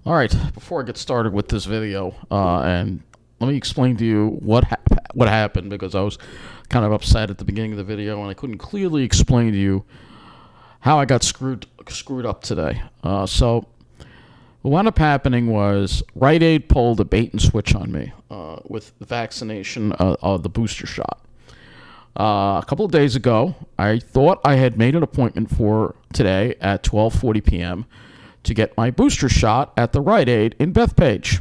All right, before I get started with this video, and let me explain to you what happened, because I was kind of upset at the beginning of the video and I couldn't clearly explain to you how I got screwed up today. So what wound up happening was Rite pulled a bait and switch on me with the vaccination of the booster shot. A couple of days ago, I thought I had made an appointment for today at 12:40 p.m. to get my booster shot at the Rite Aid in Bethpage.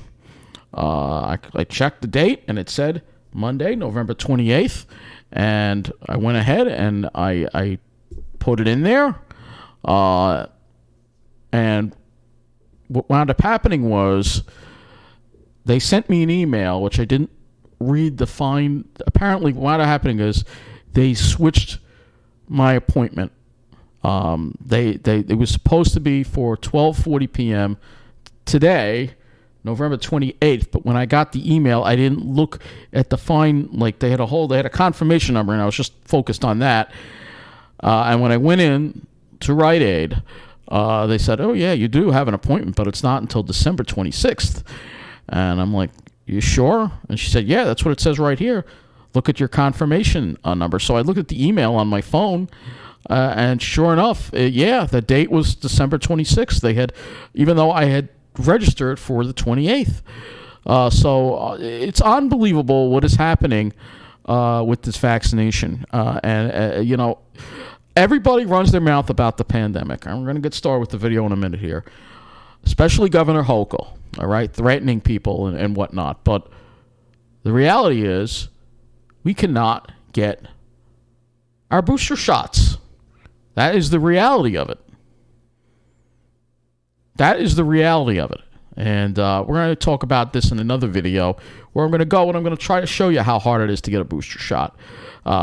I checked the date, and it said Monday, November 28th, and I went ahead and I put it in there. And what wound up happening was they sent me an email, which I didn't read the fine. Apparently, what wound up happening is they switched my appointment. It was supposed to be for 12:40 p.m. today, November 28th, but when I got the email, I didn't look at the fine. Like they had a confirmation number, and I was just focused on that. And when I went in to Rite Aid, they said, "Oh yeah, you do have an appointment, but it's not until December 26th." And I'm like, "You sure?" And she said, "Yeah, that's what it says right here. Look at your confirmation number." So I looked at the email on my phone. And sure enough, the date was December 26th. They had, even though I had registered for the 28th. So it's unbelievable what is happening with this vaccination. And everybody runs their mouth about the pandemic. I'm going to get started with the video in a minute here, especially Governor Hochul, all right, threatening people and whatnot. But the reality is we cannot get our booster shots. That is the reality of it. And we're going to talk about this in another video where I'm going to go and I'm going to try to show you how hard it is to get a booster shot.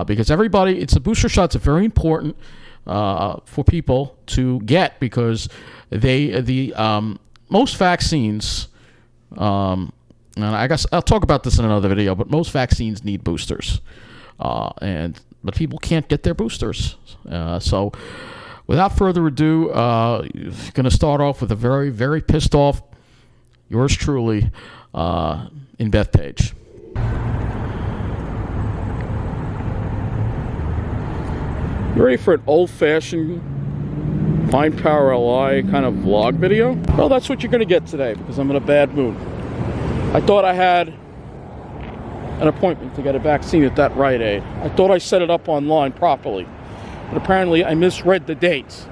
Because a booster shot's very important for people to get, because most vaccines, and I guess I'll talk about this in another video, but most vaccines need boosters. But people can't get their boosters. So without further ado, going to start off with a very, very pissed off, yours truly, in Bethpage. You ready for an old-fashioned Find Power LI kind of vlog video? Well, that's what you're going to get today, because I'm in a bad mood. I thought I had an appointment to get a vaccine at that Rite Aid. I thought I set it up online properly, but apparently I misread the dates.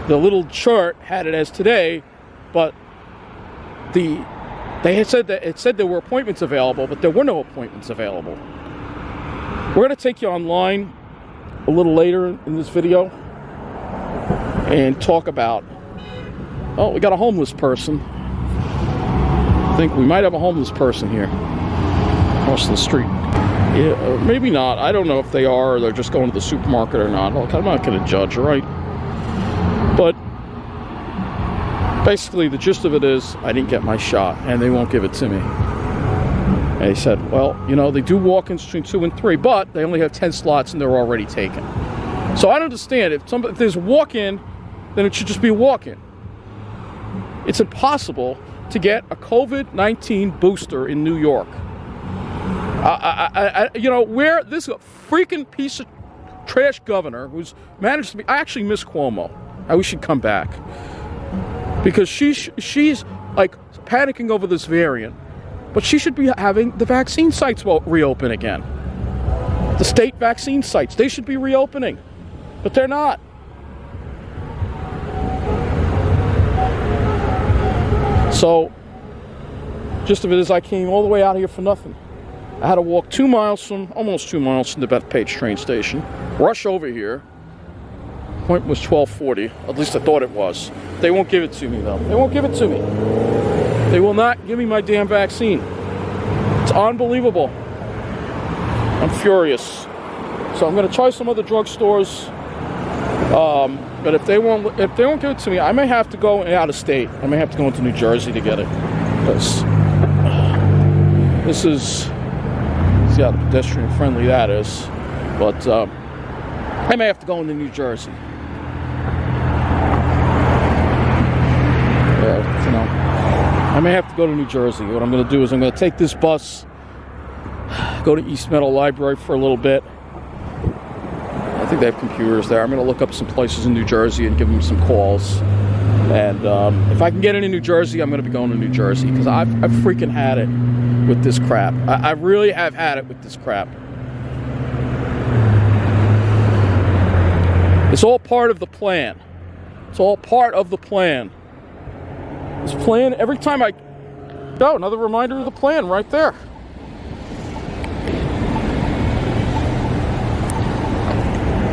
The little chart had it as today, but they had said that it said there were appointments available, but there were no appointments available. We're going to take you online a little later in this video and talk about, we got a homeless person. I think we might have a homeless person here across the street. Yeah, maybe not. I don't know if they are, or they're just going to the supermarket or not. Look, I'm not going to judge, right? But basically, the gist of it is, I didn't get my shot, and they won't give it to me. And they said, well, they do walk-ins between 2 and 3, but they only have 10 slots, and they're already taken. So I don't understand. If there's a walk-in, then it should just be a walk-in. It's impossible to get a COVID-19 booster in New York. Where this freaking piece of trash governor who's managed to be, I actually miss Cuomo. I wish he'd come back, because she's like panicking over this variant, but she should be having the vaccine sites reopen again. The state vaccine sites, they should be reopening, but they're not. So, gist of it is, I came all the way out here for nothing. I had to walk almost 2 miles from the Bethpage train station, rush over here. Appointment was 12:40, at least I thought it was. They won't give it to me, though. They won't give it to me. They will not give me my damn vaccine. It's unbelievable. I'm furious. So I'm going to try some other drugstores. But if they won't give it to me, I may have to go out of state. I may have to go into New Jersey to get it. Because this is... See how pedestrian friendly that is. But I may have to go into New Jersey. I may have to go to New Jersey. What I'm going to do is I'm going to take this bus, go to East Meadow Library for a little bit. I think they have computers there. I'm going to look up some places in New Jersey and give them some calls. And if I can get into New Jersey, I'm going to be going to New Jersey because I've freaking had it with this crap. I really have had it with this crap. It's all part of the plan. It's all part of the plan. This plan, every time I... Oh, another reminder of the plan right there.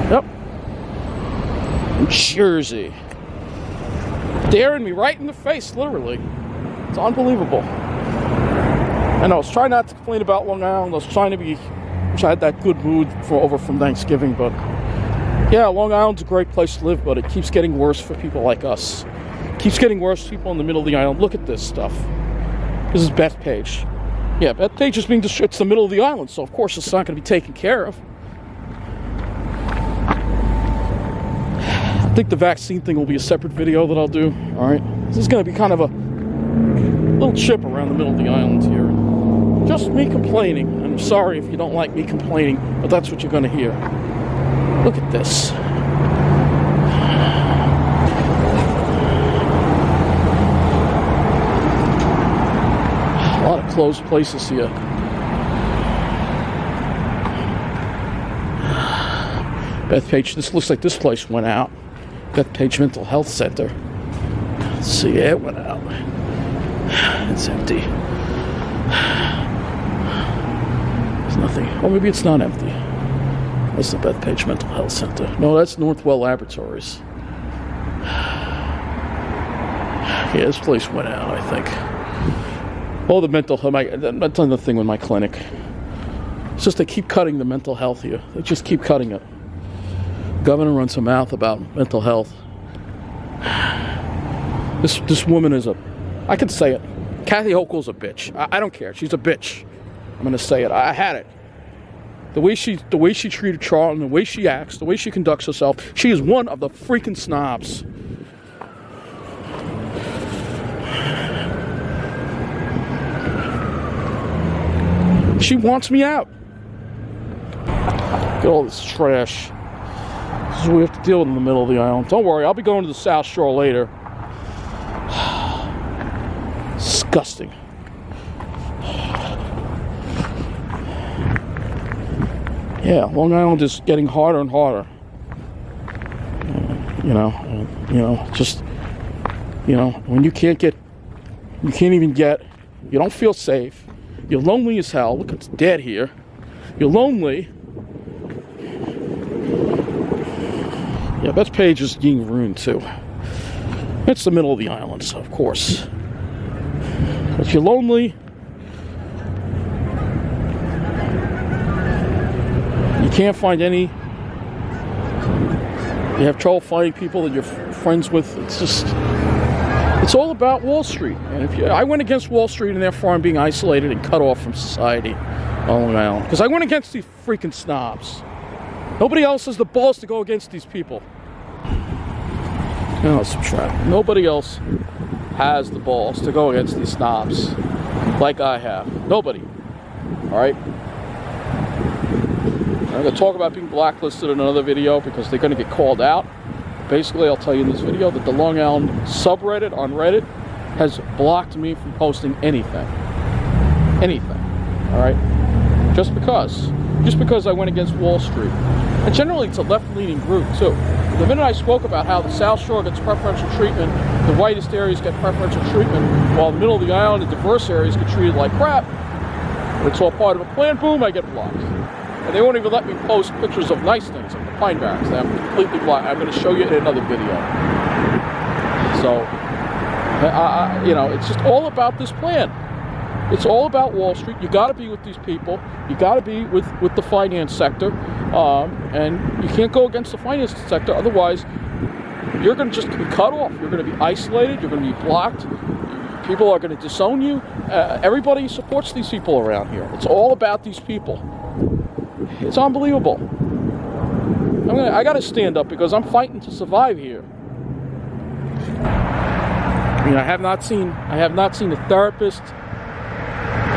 Yep. New Jersey. Staring me right in the face, literally. It's unbelievable. And I was trying not to complain about Long Island. I was trying to be... Wish I had that good mood over from Thanksgiving, but... Yeah, Long Island's a great place to live, but it keeps getting worse for people like us. It keeps getting worse for people in the middle of the island. Look at this stuff. This is Bethpage. Yeah, Bethpage is being destroyed. It's the middle of the island, so of course it's not going to be taken care of. I think the vaccine thing will be a separate video that I'll do. Alright. This is going to be kind of a little chip around the middle of the island here. Just me complaining. And I'm sorry if you don't like me complaining, but that's what you're going to hear. Look at this. A lot of closed places here. Bethpage, this looks like this place went out. Bethpage Mental Health Center. Let's see, yeah, it went out. It's empty. There's nothing. Oh, maybe it's not empty. That's the Bethpage Mental Health Center. No, that's Northwell Laboratories. Yeah, this place went out, I think. Oh, the mental health. I've done the thing with my clinic. It's just they keep cutting the mental health here. They just keep cutting it. Governor runs her mouth about mental health. This woman is I can say it. Kathy Hochul's a bitch. I don't care. She's a bitch. I'm gonna say it. I had it. The way she treated Charlton, the way she acts, the way she conducts herself, she is one of the freaking snobs. She wants me out. Look at all this trash. This is what we have to deal with in the middle of the island. Don't worry, I'll be going to the South Shore later. Disgusting. Yeah, Long Island is getting harder and harder. You know, when you can't even get, you don't feel safe. You're lonely as hell. Look, it's dead here. You're lonely. Yeah, Bethpage is being ruined too. It's the middle of the island, so of course. But you're lonely. You can't find any. You have trouble finding people that you're friends with. It's all about Wall Street. And I went against Wall Street, and therefore I'm being isolated and cut off from society on Long Island. Because I went against these freaking snobs. Nobody else has the balls to go against these people. No, subtract. Nobody else has the balls to go against these snobs like I have. Nobody. All right? I'm going to talk about being blacklisted in another video because they're going to get called out. Basically, I'll tell you in this video that the Long Island subreddit on Reddit has blocked me from posting anything. Anything. All right? Just because I went against Wall Street. And generally, it's a left-leaning group, too. The minute I spoke about how the South Shore gets preferential treatment, the whitest areas get preferential treatment, while the middle of the island and diverse areas get treated like crap, it's all part of a plan, boom, I get blocked. And they won't even let me post pictures of nice things, like the pine barrens. I'm completely blocked. I'm going to show you in another video. So, it's just all about this plan. It's all about Wall Street. You got to be with these people. You got to be with the finance sector, and you can't go against the finance sector. Otherwise, you're going to just be cut off. You're going to be isolated. You're going to be blocked. People are going to disown you. Everybody supports these people around here. It's all about these people. It's unbelievable. I got to stand up because I'm fighting to survive here. mean, I have not seen a therapist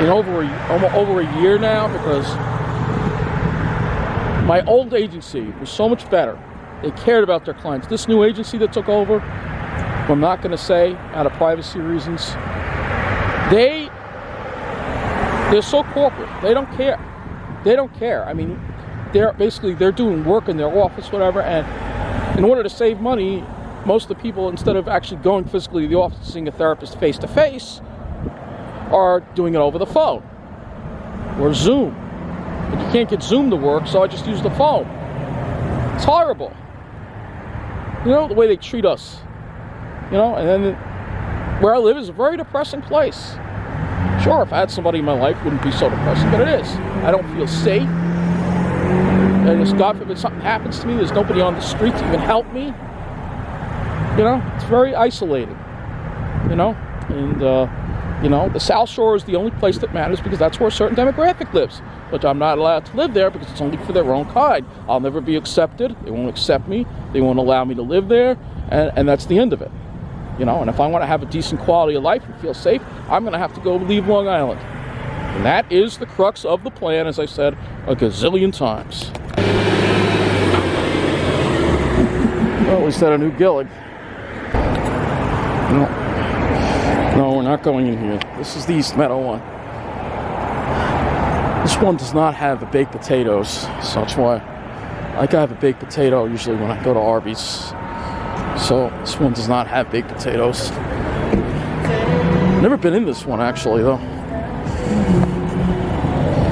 in over a year now, because my old agency was so much better. They cared about their clients. This new agency that took over, who I'm not going to say out of privacy reasons, they're so corporate. They don't care. They don't care. I mean, they're doing work in their office, whatever, and in order to save money, most of the people, instead of actually going physically to the office and seeing a therapist face to face, are doing it over the phone or Zoom. But you can't get Zoom to work, so I just use the phone. It's horrible. You know, the way they treat us. You know, and then where I live is a very depressing place. Sure, if I had somebody in my life, it wouldn't be so depressing, but it is. I don't feel safe. And if God forbid something happens to me, there's nobody on the street to even help me. You know, it's very isolated. You know, and you know, the South Shore is the only place that matters, because that's where a certain demographic lives. But I'm not allowed to live there because it's only for their own kind. I'll never be accepted. They won't accept me. They won't allow me to live there, and that's the end of it. You know, and if I want to have a decent quality of life and feel safe, I'm going to have to go leave Long Island. And that is the crux of the plan, as I said a gazillion times. Well, we set a new gillig. No, we're not going in here. This is the East Meadow one. This one does not have the baked potatoes, so that's why I like to have a baked potato usually when I go to Arby's. So this one does not have baked potatoes. Never been in this one actually, though.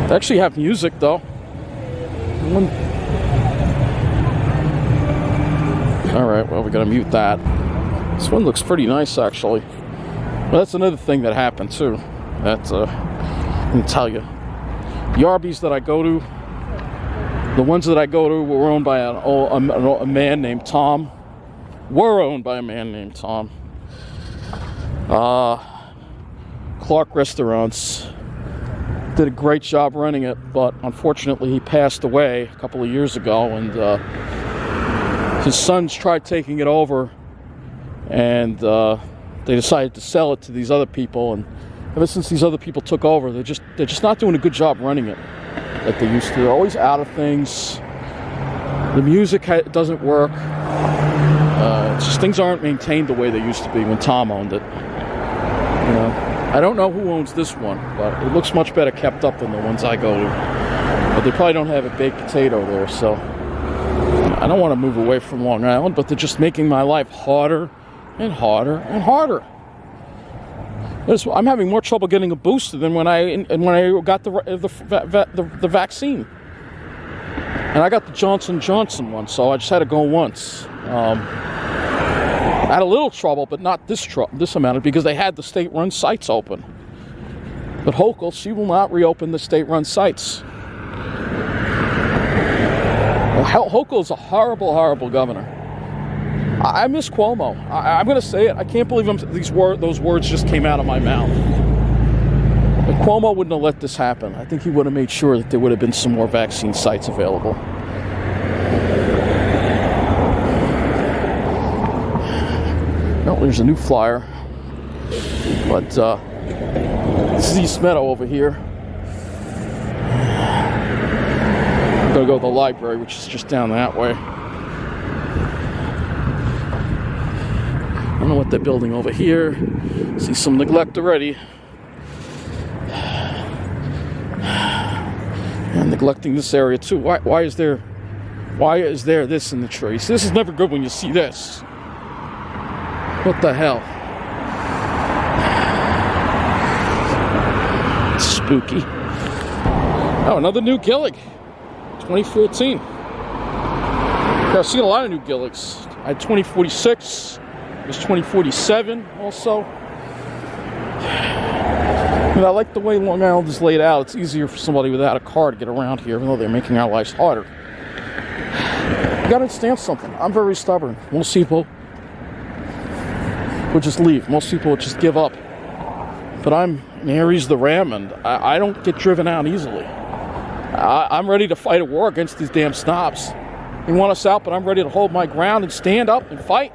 They actually have music though. Alright, well, we gotta mute that. This one looks pretty nice actually. Well, that's another thing that happened too. That's let me tell you. The Arby's that I go to, the ones that I go to were owned by a man named Tom. Were owned by a man named Tom. Clark Restaurants did a great job running it, but unfortunately he passed away a couple of years ago, and his sons tried taking it over, and they decided to sell it to these other people, and ever since these other people took over, they're just not doing a good job running it like they used to. They're always out of things. The music doesn't work. It's just things aren't maintained the way they used to be when Tom owned it. You know, I don't know who owns this one, but it looks much better kept up than the ones I go to. But they probably don't have a baked potato there, so I don't want to move away from Long Island, but they're just making my life harder and harder and harder. I'm having more trouble getting a booster than when I got the vaccine. And I got the Johnson & Johnson one, so I just had to go once. I had a little trouble, but not this amount, because they had the state-run sites open. But Hochul, she will not reopen the state-run sites. Well, Hochul is a horrible, horrible governor. I miss Cuomo. I'm going to say it. I can't believe those words just came out of my mouth. But Cuomo wouldn't have let this happen. I think he would have made sure that there would have been some more vaccine sites available. No, there's a new flyer. But this is East Meadow over here. I'm going to go to the library, which is just down that way. I don't know what they're building over here. See some neglect already. And neglecting this area too. Why is there this in the trees? This is never good when you see this. What the hell? It's spooky. Oh, another new gillig. 2014. I've seen a lot of new gilligs. I had 2046. There's 2047 also. And I like the way Long Island is laid out. It's easier for somebody without a car to get around here, even though they're making our lives harder. You gotta understand something. I'm very stubborn. Most people would just leave. Most people would just give up. But I'm an Aries the Ram, and I don't get driven out easily. I'm ready to fight a war against these damn snobs. They want us out, but I'm ready to hold my ground and stand up and fight.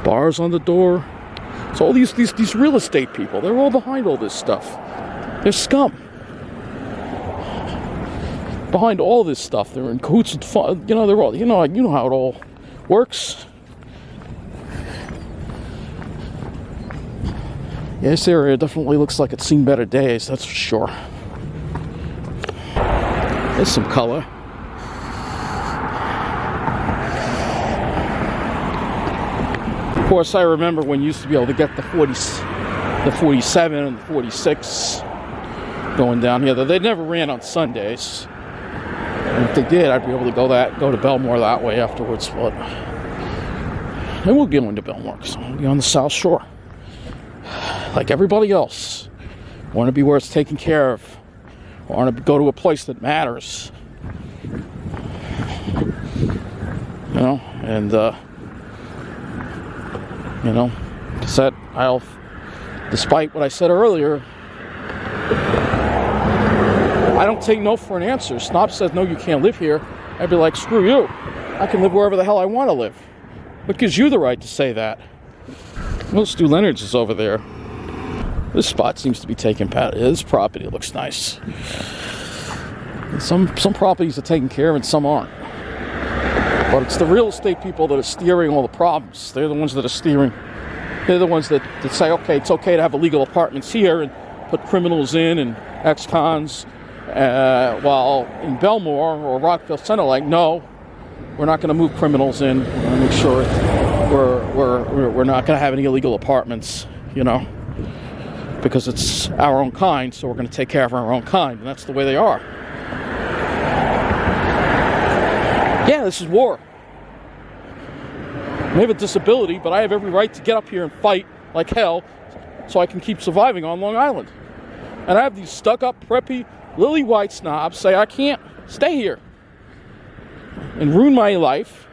Bars on the door. So all these real estate people, they're all behind all this stuff. They're scum. Behind all this stuff, they're in cahoots with fun. You know, they're all, you know how it all works. Yeah, this area definitely looks like it's seen better days, that's for sure. There's some color. Of course, I remember when you used to be able to get the 47 and the 46 going down here. They never ran on Sundays. And if they did, I'd be able to go to Belmore that way afterwards. But and we'll get into Belmore because I'll be on the South Shore, like everybody else. Want to be where it's taken care of. Want to go to a place that matters. You know, and you know, because despite what I said earlier, I don't take no for an answer. Snob says, no, you can't live here. I'd be like, screw you. I can live wherever the hell I want to live. What gives you the right to say that? Well, Stu Leonard's is over there. This spot seems to be taken part. This property looks nice. Some properties are taken care of and some aren't. But it's the real estate people that are steering all the problems. They're the ones that are steering. They're the ones that say, okay, it's okay to have illegal apartments here and put criminals in and ex-cons. While in Belmore or Rockville Center, like, no, we're not going to move criminals in. We're going to make sure we're not going to have any illegal apartments, you know, because it's our own kind, so we're going to take care of our own kind, and that's the way they are. Yeah, this is war. I have a disability, but I have every right to get up here and fight like hell so I can keep surviving on Long Island. And I have these stuck-up, preppy, lily white snobs say I can't stay here and ruin my life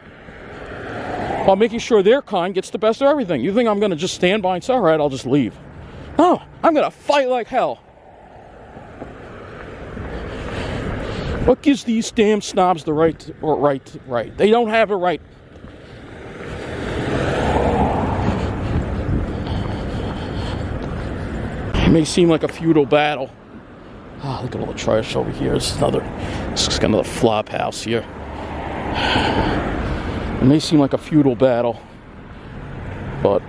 while making sure their kind gets the best of everything. You think I'm going to just stand by and say, all right, I'll just leave? No, I'm going to fight like hell. What gives these damn snobs the right? They don't have a right. It may seem like a feudal battle. Oh, look at all the trash over here. This is another flop house here. It may seem like a feudal battle, but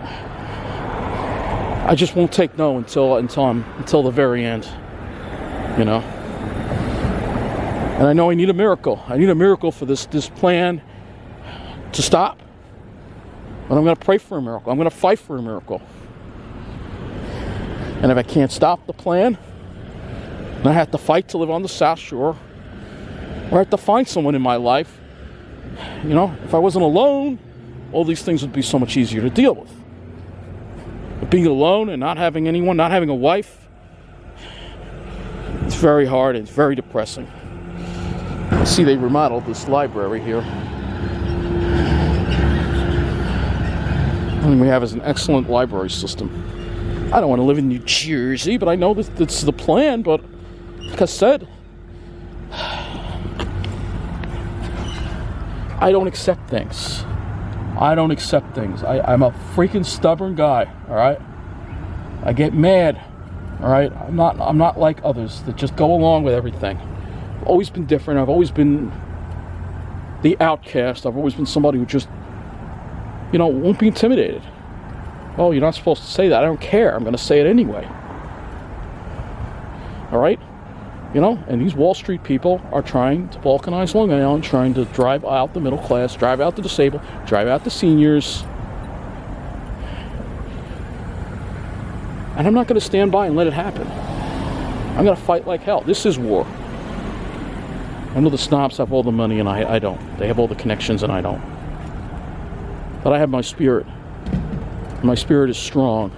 I just won't take no until the very end, you know. And I know I need a miracle. I need a miracle for this plan to stop. But I'm going to pray for a miracle. I'm going to fight for a miracle. And if I can't stop the plan, then I have to fight to live on the South Shore, or I have to find someone in my life. You know, if I wasn't alone, all these things would be so much easier to deal with. But being alone and not having anyone, not having a wife, it's very hard and it's very depressing. I see they remodeled this library here. And we have is an excellent library system. I don't want to live in New Jersey, but I know that's the plan, but like I said, I don't accept things. I'm a freaking stubborn guy, all right? I get mad, all right? I'm not like others that just go along with everything. I've always been different. I've always been the outcast. I've always been somebody who just, you know, won't be intimidated. Oh, you're not supposed to say that. I don't care. I'm going to say it anyway. All right? You know, and these Wall Street people are trying to balkanize Long Island, trying to drive out the middle class, drive out the disabled, drive out the seniors. And I'm not going to stand by and let it happen. I'm going to fight like hell. This is war. I know the snobs have all the money and I don't. They have all the connections and I don't. But I have my spirit. My spirit is strong.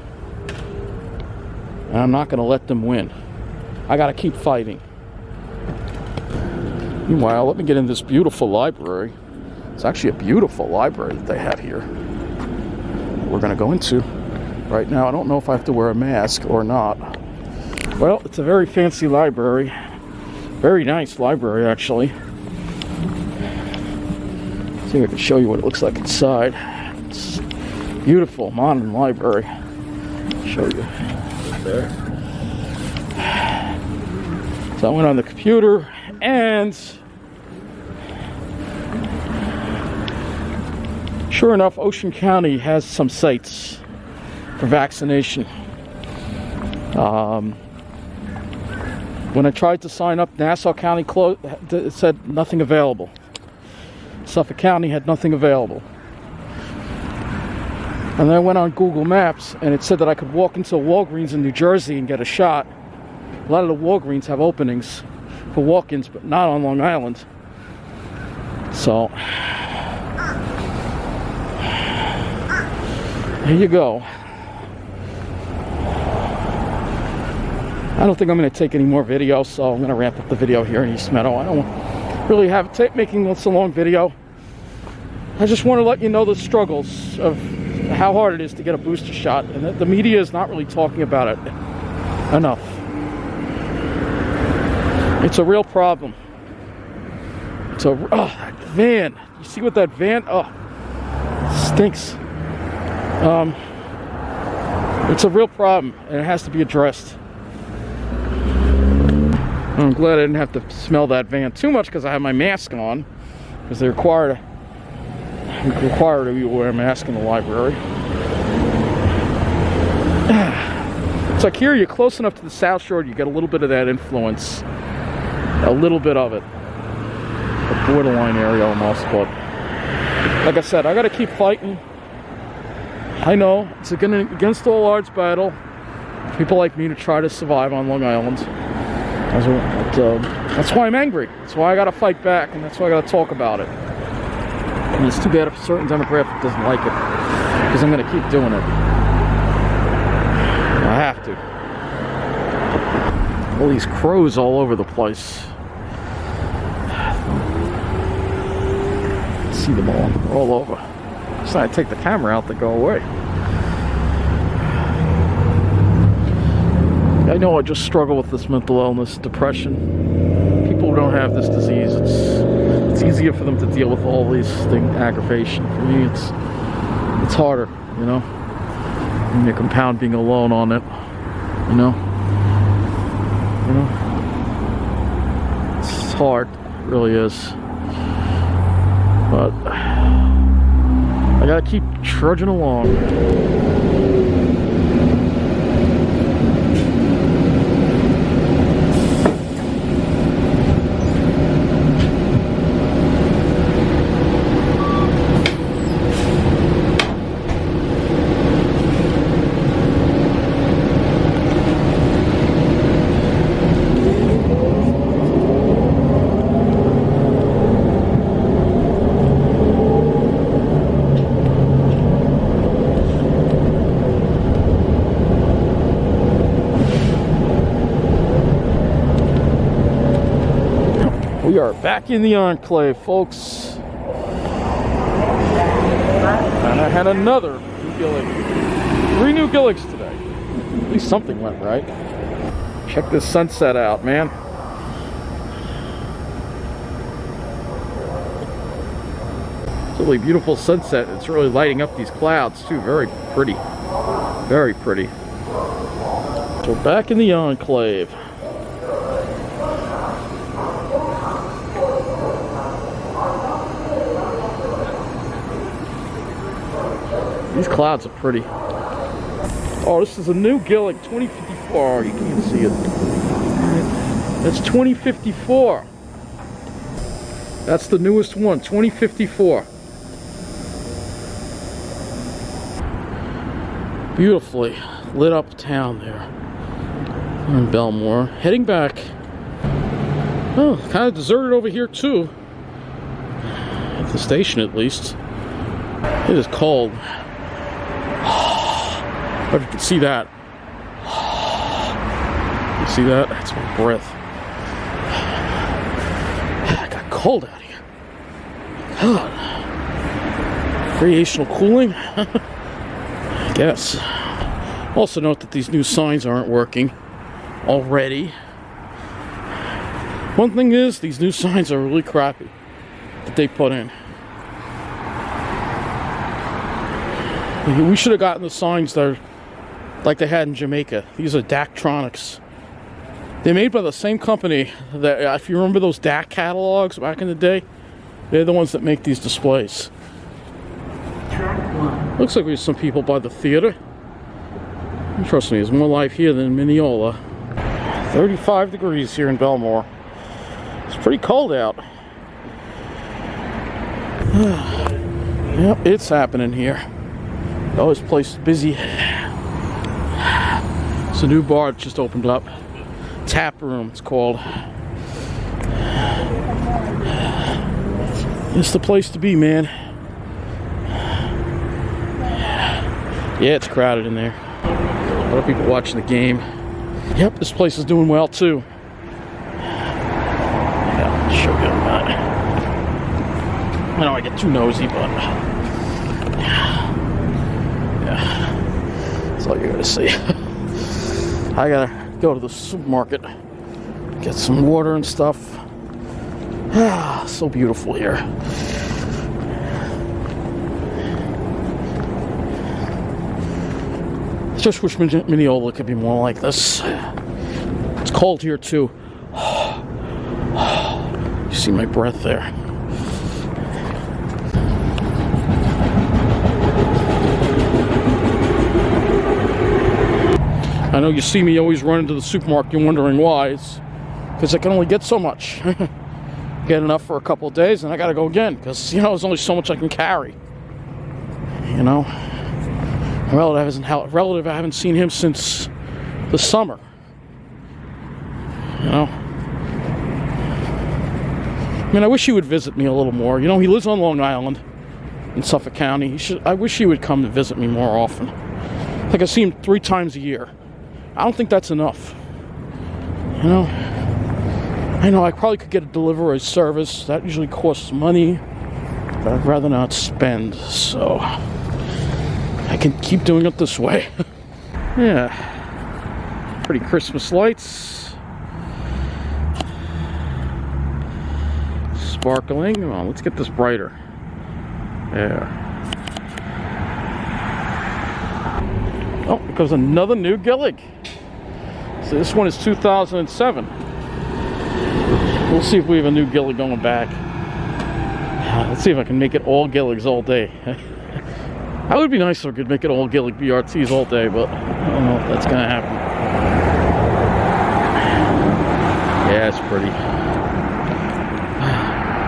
And I'm not going to let them win. I got to keep fighting. Meanwhile, let me get in this beautiful library. It's actually a beautiful library that they have here. We're going to go into right now. I don't know if I have to wear a mask or not. Well, it's a very fancy library. Very nice library, actually. See if I can show you what it looks like inside. Beautiful modern library. Show you right there. So I went on the computer and sure enough, Ocean County has some sites for vaccination. When I tried to sign up, Nassau County closed. It said nothing available. Suffolk County had nothing available. And then I went on Google Maps, and it said that I could walk into a Walgreens in New Jersey and get a shot. A lot of the Walgreens have openings for walk-ins, but not on Long Island. So, here you go. I don't think I'm going to take any more videos, so I'm going to wrap up the video here in East Meadow. I don't really have making this a long video. I just want to let you know the struggles of how hard it is to get a booster shot, and the media is not really talking about it enough. It's a real problem. It's that van. You see what that van? Oh, stinks. It's a real problem, and it has to be addressed. I'm glad I didn't have to smell that van too much because I have my mask on, because they require you wear a mask in the library. It's like here you're close enough to the South Shore, you get a little bit of that influence, a little bit of it, the borderline area almost. But like I said, I got to keep fighting. I know it's against all odds battle. People like me to try to survive on Long Island. That's why I'm angry. That's why I got to fight back, and that's why I got to talk about it. And it's too bad if a certain demographic doesn't like it, because I'm going to keep doing it. I have to. All these crows all over the place. See them all. They're all over. So I take the camera out, they go away. I know I just struggle with this mental illness, depression. People who don't have this disease, it's easier for them to deal with all these aggravation. For me, it's harder, you know. And you compound being alone on it, you know. It's hard, it really is. But I gotta keep trudging along. We are back in the enclave, folks. And I had another new gillig. 3 new gilligs today. At least something went right. Check this sunset out, man. It's a really beautiful sunset. It's really lighting up these clouds, too. Very pretty. Very pretty. So back in the enclave. These clouds are pretty. Oh, this is a new gillig, 2054. You can't see it. That's 2054. That's the newest one, 2054. Beautifully lit up town there. We're in Belmore. Heading back. Oh, kind of deserted over here too. At the station at least. It is cold. If you can see that. You see that? That's my breath. I got cold out here. God. Recreational cooling? I guess. Also note that these new signs aren't working already. One thing is, these new signs are really crappy that they put in. We should have gotten the signs that are like they had in Jamaica. These are Daktronics. They're made by the same company that, if you remember those DAC catalogs back in the day, they're the ones that make these displays. Looks like we have some people by the theater. Trust me, there's more life here than in Mineola. 35 degrees here in Belmore. It's pretty cold out. Yep, it's happening here. Oh, this place is busy. It's a new bar that just opened up. Tap Room, it's called. It's the place to be, man. Yeah, it's crowded in there. A lot of people watching the game. Yep, this place is doing well too. Yeah, I'll show you that. I know I get too nosy, but yeah, that's all you're gonna see. I gotta go to the supermarket, get some water and stuff. Ah, so beautiful here. Just wish Mineola could be more like this. It's cold here too. You see my breath there. I know you see me always run into the supermarket, you're wondering why. It's because I can only get so much. Get enough for a couple of days and I gotta go again, because, you know, there's only so much I can carry. You know? A relative, I haven't seen him since the summer. You know? I mean, I wish he would visit me a little more. You know, he lives on Long Island in Suffolk County. I wish he would come to visit me more often. Like, I see him 3 times a year. I don't think that's enough. You know? I know I probably could get a delivery service. That usually costs money. But I'd rather not spend, so I can keep doing it this way. Yeah. Pretty Christmas lights. Sparkling. Come on, let's get this brighter. There. Oh, here comes another new Gillig. So this one is 2007. We'll see if we have a new Gillig going back. Let's see if I can make it all Gilligs all day. That would be nice if I could make it all Gillig BRTs all day, but I don't know if that's going to happen. Yeah, it's pretty.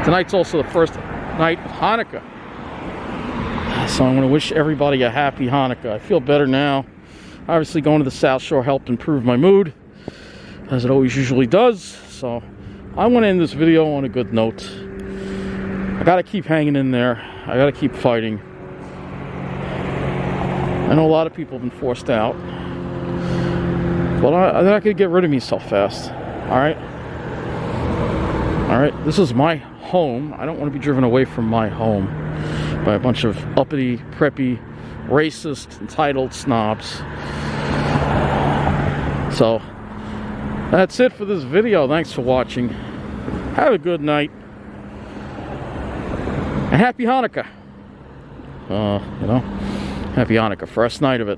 Tonight's also the first night of Hanukkah. So I'm going to wish everybody a happy Hanukkah. I feel better now. Obviously going to the South Shore helped improve my mood, as it always usually does. So I want to end this video on a good note. I got to keep hanging in there. I got to keep fighting. I know a lot of people have been forced out, but they're not going to get rid of me so fast. Alright? Alright, this is my home. I don't want to be driven away from my home by a bunch of uppity, preppy, racist, entitled snobs. So, that's it for this video. Thanks for watching. Have a good night. And happy Hanukkah. You know, happy Hanukkah. First night of it.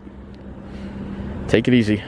Take it easy.